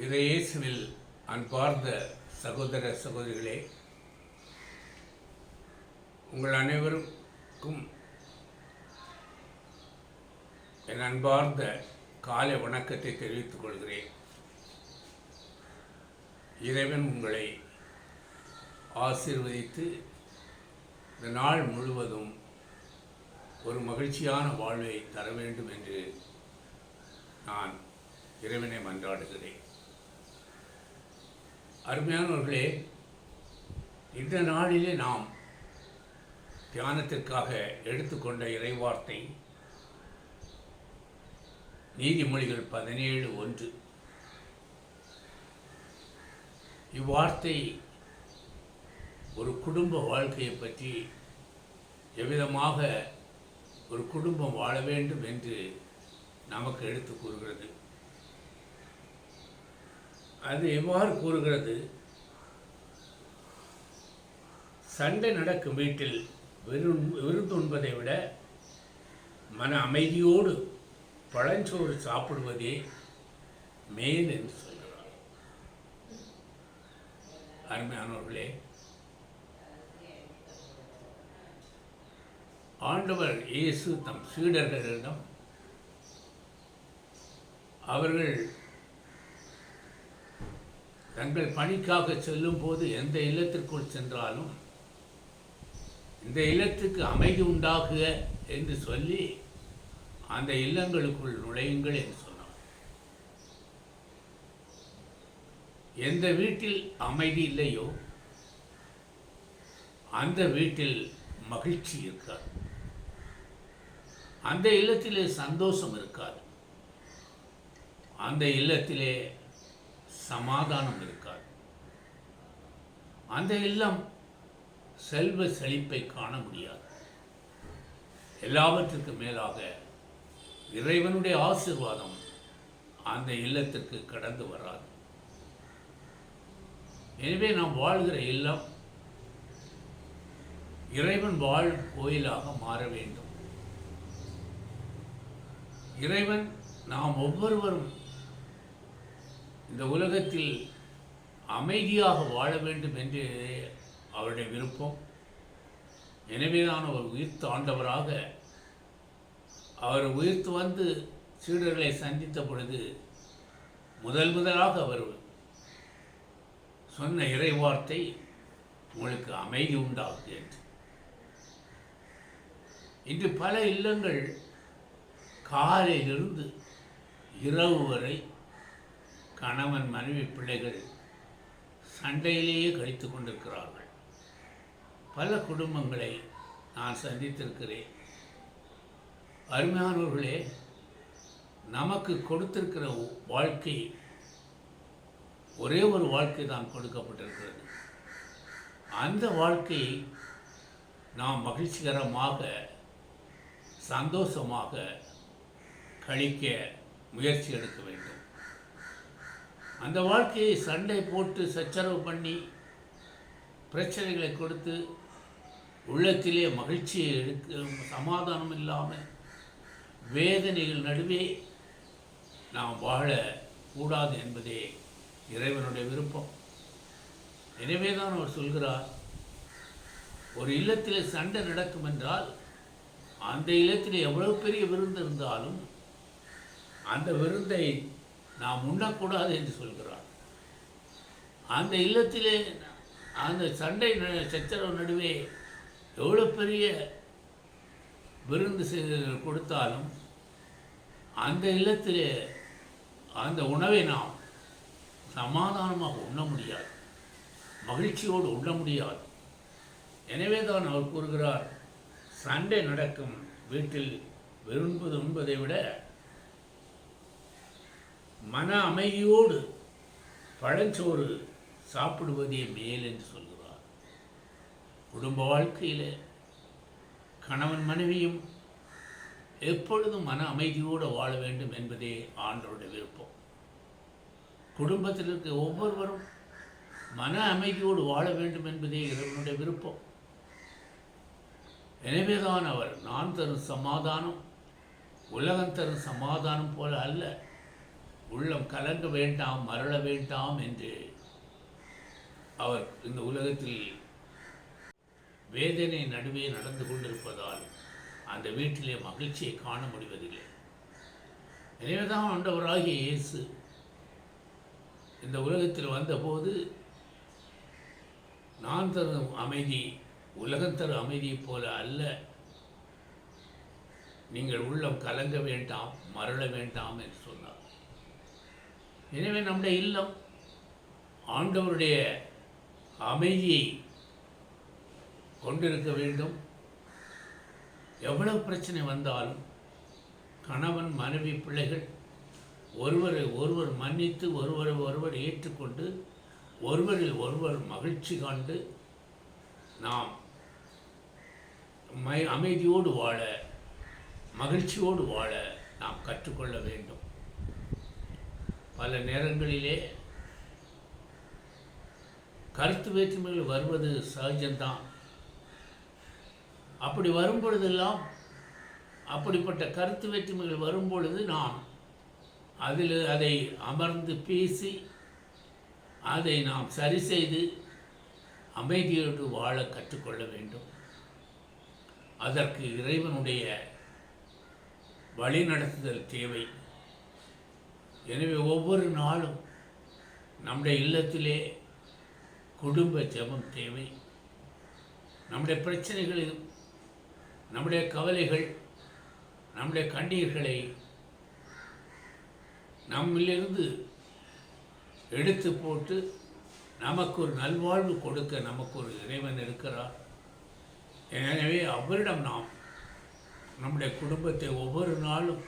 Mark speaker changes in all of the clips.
Speaker 1: இறையேசுவில் அன்பார்ந்த சகோதர சகோதரிகளே, உங்கள் அனைவருக்கும் என் அன்பார்ந்த காலை வணக்கத்தை தெரிவித்துக் கொள்கிறேன். இறைவன் உங்களை ஆசீர்வதித்து இந்த நாள் முழுவதும் ஒரு மகிழ்ச்சியான வாழ்வை தர வேண்டும் என்று நான் இறைவனை மன்றாடுகிறேன். அருமையானவர்களே, இந்த நாளிலே நாம் தியானத்திற்காக எடுத்துக்கொண்ட இறைவார்த்தை நீதிமொழிகள் 17:1. இவ்வார்த்தை ஒரு குடும்ப வாழ்க்கையை பற்றி எவ்விதமாக ஒரு குடும்பம் வாழ வேண்டும் என்று நமக்கு எடுத்து கூறுகிறது. அது எவ்வாறு கூறுகிறது? சண்டை நடக்கும் வீட்டில் விருந்துண்பதை விட மன அமைதியோடு பழஞ்சோறு சாப்பிடுவதே மேல் என்று சொல்கிறார். அருமையானவர்களே, ஆண்டவர் இயேசு தம் சீடர்களிடம் அவர்கள் தங்கள் பணிக்காக செல்லும் போது எந்த இல்லத்திற்குள் சென்றாலும் இந்த இல்லத்துக்கு அமைதி உண்டாகுக என்று சொல்லி அந்த இல்லங்களுக்குள் நுழையுங்கள் என்று சொன்னார். எந்த வீட்டில் அமைதி இல்லையோ அந்த வீட்டில் மகிழ்ச்சி இருக்காது, அந்த இல்லத்திலே சந்தோஷம் இருக்காது, அந்த இல்லத்திலே சமாதானம் இருக்காது, அந்த இல்லம் செல்வ செழிப்பை காண முடியாது. எல்லாவற்றுக்கும் மேலாக இறைவனுடைய ஆசீர்வாதம் அந்த இல்லத்திற்கு கடந்து வராது. எனவே நாம் வாழ்கிற இல்லம் இறைவன் வாழும் கோயிலாக மாற வேண்டும். இறைவன் நாம் ஒவ்வொருவரும் இந்த உலகத்தில் அமைதியாக வாழ வேண்டும் என்று அவருடைய விருப்பம். எனவேதான் அவர் உயிர்த்த ஆண்டவராக அவர் உயிர்த்து வந்து சீடர்களை சந்தித்த பொழுது முதலாக அவர் சொன்ன இறைவார்த்தை உங்களுக்கு அமைதி உண்டாகுது என்று. இன்று பல இல்லங்கள் காலையிலிருந்து இரவு வரை கணவன் மனைவி பிள்ளைகள் சண்டையிலேயே கழித்து கொண்டிருக்கிறார்கள். பல குடும்பங்களை நான் சந்தித்திருக்கிறேன். அருமையானவர்களே, நமக்கு கொடுத்திருக்கிற வாழ்க்கை ஒரே ஒரு வாழ்க்கை தான் கொடுக்கப்பட்டிருக்கிறது. அந்த வாழ்க்கையை நாம் மகிழ்ச்சிகரமாக சந்தோஷமாக கழிக்க முயற்சி எடுக்க வேண்டும். அந்த வாழ்க்கையை சண்டை போட்டு சச்சரவு பண்ணி பிரச்சனைகளை கொடுத்து உள்ளத்திலே மகிழ்ச்சியை எடுக்க சமாதானம் இல்லாமல் வேதனைகள் நடுவே நாம் வாழக்கூடாது என்பதே இறைவனுடைய விருப்பம். எனவே தான் அவர் சொல்கிறார், ஒரு இல்லத்திலே சண்டை நடக்கும் என்றால் அந்த இல்லத்திலே எவ்வளவு பெரிய விருந்து இருந்தாலும் அந்த விருந்தை நாம் உண்ணக்கூடாது என்று சொல்கிறார். அந்த இல்லத்திலே அந்த சண்டை சச்சரவு நடுவே எவ்வளோ பெரிய விருந்து செய்து கொடுத்தாலும் அந்த இல்லத்திலே அந்த உணவை நாம் சமாதானமாக உண்ண முடியாது, மகிழ்ச்சியோடு உண்ண முடியாது. எனவே தான் அவர் கூறுகிறார், சண்டை நடக்கும் வீட்டில் உண்பதை விட மன அமைதியோடு பழஞ்சோறு சாப்பிடுவதே மேல் என்று சொல்கிறார். குடும்ப வாழ்க்கையில் கணவன் மனைவியும் எப்பொழுதும் மன அமைதியோடு வாழ வேண்டும் என்பதே ஆண்டவருடைய விருப்பம். குடும்பத்தில் இருக்க ஒவ்வொருவரும் மன அமைதியோடு வாழ வேண்டும் என்பதே இறைவனுடைய விருப்பம். எனவேதான் அவர், நான் தரும் சமாதானம் உலகம் தரும் சமாதானம் போல அல்ல, உள்ளம் கலங்க வேண்டாம், மரள வேண்டாம் என்று அவர் இந்த உலகத்தில் வேதனை நடுவே நடந்து கொண்டிருப்பதால் அந்த வீட்டிலே மகிழ்ச்சியை காண முடிவதில்லை. எனவேதான் ஆண்டவராகிய இயேசு இந்த உலகத்தில் வந்தபோது, நான் தரும் அமைதி உலகம் தரும் அமைதியைப் போல அல்ல, நீங்கள் உள்ளம் கலங்க வேண்டாம், மரள வேண்டாம் என்று சொன்னார். எனவே நம்முடைய இல்லம் ஆண்டவருடைய அமைதியை கொண்டிருக்க வேண்டும். எவ்வளவு பிரச்சனை வந்தாலும் கணவன், மனைவி, பிள்ளைகள் ஒருவரை ஒருவர் மன்னித்து, ஒருவரை ஒருவர் ஏற்றுக்கொண்டு, ஒருவரில் ஒருவர் மகிழ்ச்சி காண்டு நாம் அமைதியோடு வாழ, மகிழ்ச்சியோடு வாழ நாம் கற்றுக்கொள்ள வேண்டும். பல நேரங்களிலே கருத்து வேற்றுமைகள் வருவது சகஜம்தான். அப்படி வரும்பொழுதெல்லாம், அப்படிப்பட்ட கருத்து வேற்றுமைகள் வரும்பொழுது நாம் அதை அமர்ந்து பேசி அதை நாம் சரி செய்து அமைதியோடு வாழ கற்றுக்கொள்ள வேண்டும். அதற்கு இறைவனுடைய வழிநடத்துதல் தேவை. எனவே ஒவ்வொரு நாளும் நம்முடைய இல்லத்திலே குடும்ப ஜெபம் தேவை. நம்முடைய பிரச்சனைகள், நம்முடைய கவலைகள், நம்முடைய கண்ணீர்களை நம்மிலிருந்து எடுத்து போட்டு நமக்கு ஒரு நல்வாழ்வு கொடுக்க நமக்கு ஒரு இறைவன் இருக்கிறார். எனவே அவரிடம் நாம் நம்முடைய குடும்பத்தை ஒவ்வொரு நாளும்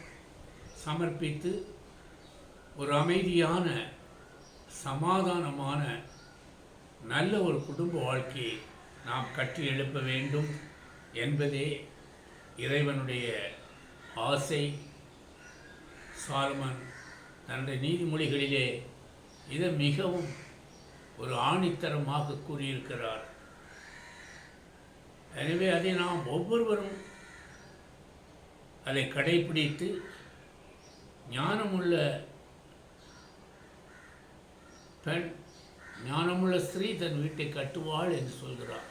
Speaker 1: சமர்ப்பித்து ஒரு அமைதியான, சமாதானமான, நல்ல ஒரு குடும்ப வாழ்க்கையை நாம் கட்டி எழுப்ப வேண்டும் என்பதே இறைவனுடைய ஆசை. சாலமன் தன்னுடைய நீதிமொழிகளிலே இதை மிகவும் ஒரு ஆணித்தரமாக கூறியிருக்கிறார். எனவே அதை நாம் ஒவ்வொருவரும் அதை கடைபிடித்து, ஞானமுள்ள பெண், ஞானமுள்ள ஸ்திரீ தன் வீட்டை கட்டுவாள் என்று சொல்கிறார்.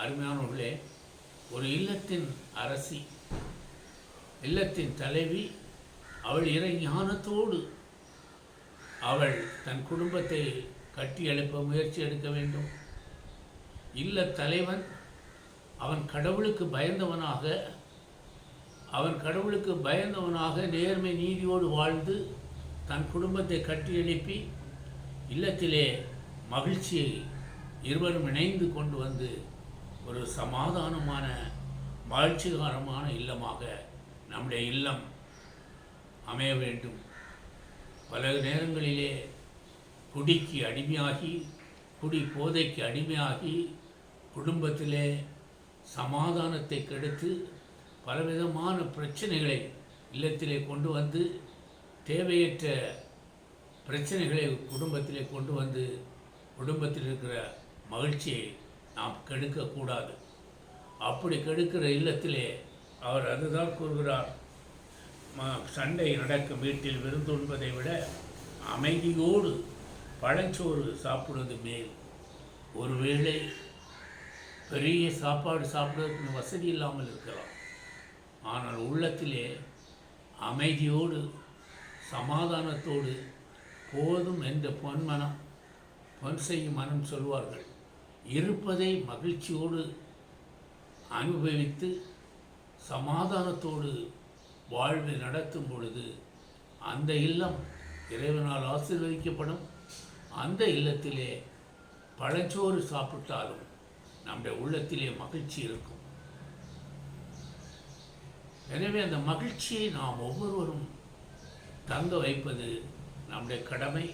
Speaker 1: அருமையானவர்களே, ஒரு இல்லத்தின் அரசி, இல்லத்தின் தலைவி, அவள் இறை ஞானத்தோடு அவள் தன் குடும்பத்தை கட்டி எழுப்ப முயற்சி எடுக்க வேண்டும். இல்ல தலைவன் அவன் கடவுளுக்கு பயந்தவனாக நேர்மை நீதியோடு வாழ்ந்து தன் குடும்பத்தை கட்டி எழுப்பி இல்லத்திலே மகிழ்ச்சியை இருவரும் இணைந்து கொண்டு வந்து ஒரு சமாதானமான, மகிழ்ச்சிகரமான இல்லமாக நம்முடைய இல்லம் அமைய வேண்டும். பல நேரங்களிலே குடிக்கு அடிமையாகி, குடி போதைக்கு அடிமையாகி குடும்பத்திலே சமாதானத்தை கெடுத்து பலவிதமான பிரச்சனைகளை இல்லத்திலே கொண்டு வந்து, தேவையற்ற பிரச்சனைகளை குடும்பத்திலே கொண்டு வந்து குடும்பத்தில் இருக்கிற மகிழ்ச்சியை நாம் கெடுக்கக்கூடாது. அப்படி கெடுக்கிற இல்லத்திலே அவர் அதுதான் கூறுகிறார், சண்டை நடக்கும் வீட்டில் விருந்துண்பதை விட அமைதியோடு பழச்சோறு சாப்பிடுவது மேல். ஒருவேளை பெரிய சாப்பாடு சாப்பிடுவதற்கு வசதி இல்லாமல் இருக்கலாம், ஆனால் உள்ளத்திலே அமைதியோடு சமாதானத்தோடு போதும் என்ற பொன்மனம், பொன் செய்யும் மனம் சொல்வார்கள், இருப்பதை மகிழ்ச்சியோடு அனுபவித்து சமாதானத்தோடு வாழ்வை நடத்தும் பொழுது அந்த இல்லம் இறைவனால் ஆசீர்வதிக்கப்படும். அந்த இல்லத்திலே பழச்சோறு சாப்பிட்டாலும் நம்முடைய உள்ளத்திலே மகிழ்ச்சி இருக்கும். எனவே அந்த மகிழ்ச்சியை நாம் ஒவ்வொருவரும் தங்க வைப்பது நம்முடைய கடமை.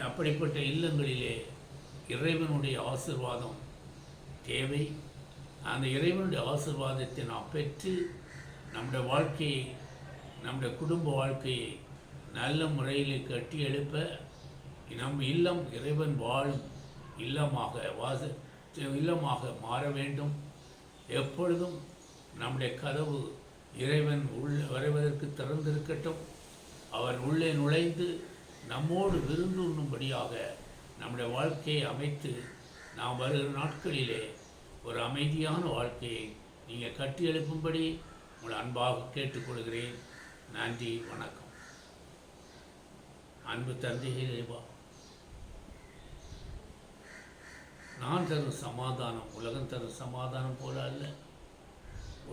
Speaker 1: அப்படிப்பட்ட இல்லங்களிலே இறைவனுடைய ஆசீர்வாதம் தேவை. அந்த இறைவனுடைய ஆசீர்வாதத்தை நாம் பெற்று நம்முடைய வாழ்க்கையை, நம்முடைய குடும்ப வாழ்க்கையை நல்ல முறையில் கட்டி எழுப்ப நம் இல்லம் இறைவன் வாழும் இல்லமாக மாற வேண்டும். எப்பொழுதும் நம்முடைய கதவு இறைவன் வருவதற்கு திறந்திருக்கட்டும். அவர் உள்ளே நுழைந்து நம்மோடு விருந்து உண்ணும்படியாக நம்முடைய வாழ்க்கையை அமைத்து நாம் வருகிற நாட்களிலே ஒரு அமைதியான வாழ்க்கையை நீங்கள் கட்டியெழுப்பும்படி உங்களை அன்பாக கேட்டுக்கொள்கிறேன். நன்றி, வணக்கம். அன்பு தந்தையே தேவா, நான் தரும் சமாதானம் உலகம் தரும் சமாதானம் போல அல்ல,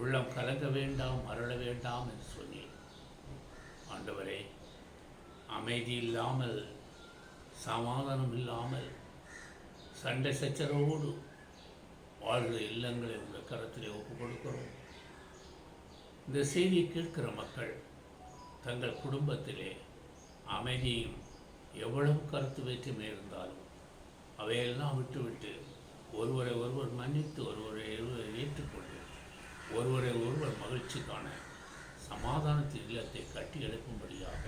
Speaker 1: உள்ளம் கலங்க வேண்டாம், மரள வேண்டாம் என்று சொன்னேன். ஆண்டவரே, அமைதி இல்லாமல், சமாதானம் இல்லாமல், சண்டை சச்சரவோடு வாழ்கிற இல்லங்களை உங்கள் கரத்திலே ஒப்புக் கொடுக்கிறோம். இந்த செய்தியை கேட்கிற மக்கள் தங்கள் குடும்பத்திலே அமைதியும் எவ்வளவு கருத்து வேற்றுமை இருந்தாலும் அவையெல்லாம் விட்டுவிட்டு ஒருவரை ஒருவர் மன்னித்து ஒருவரை ஏற்றுக்கொண்டு ஒருவரை ஒருவர் மகிழ்ச்சிக்கான சமாதானத்தின் இல்லத்தை கட்டி எழுப்பும்படியாக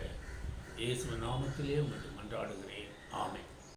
Speaker 1: இயேசு நாமத்திலே மன்றாடுகிறேன். ஆமென்.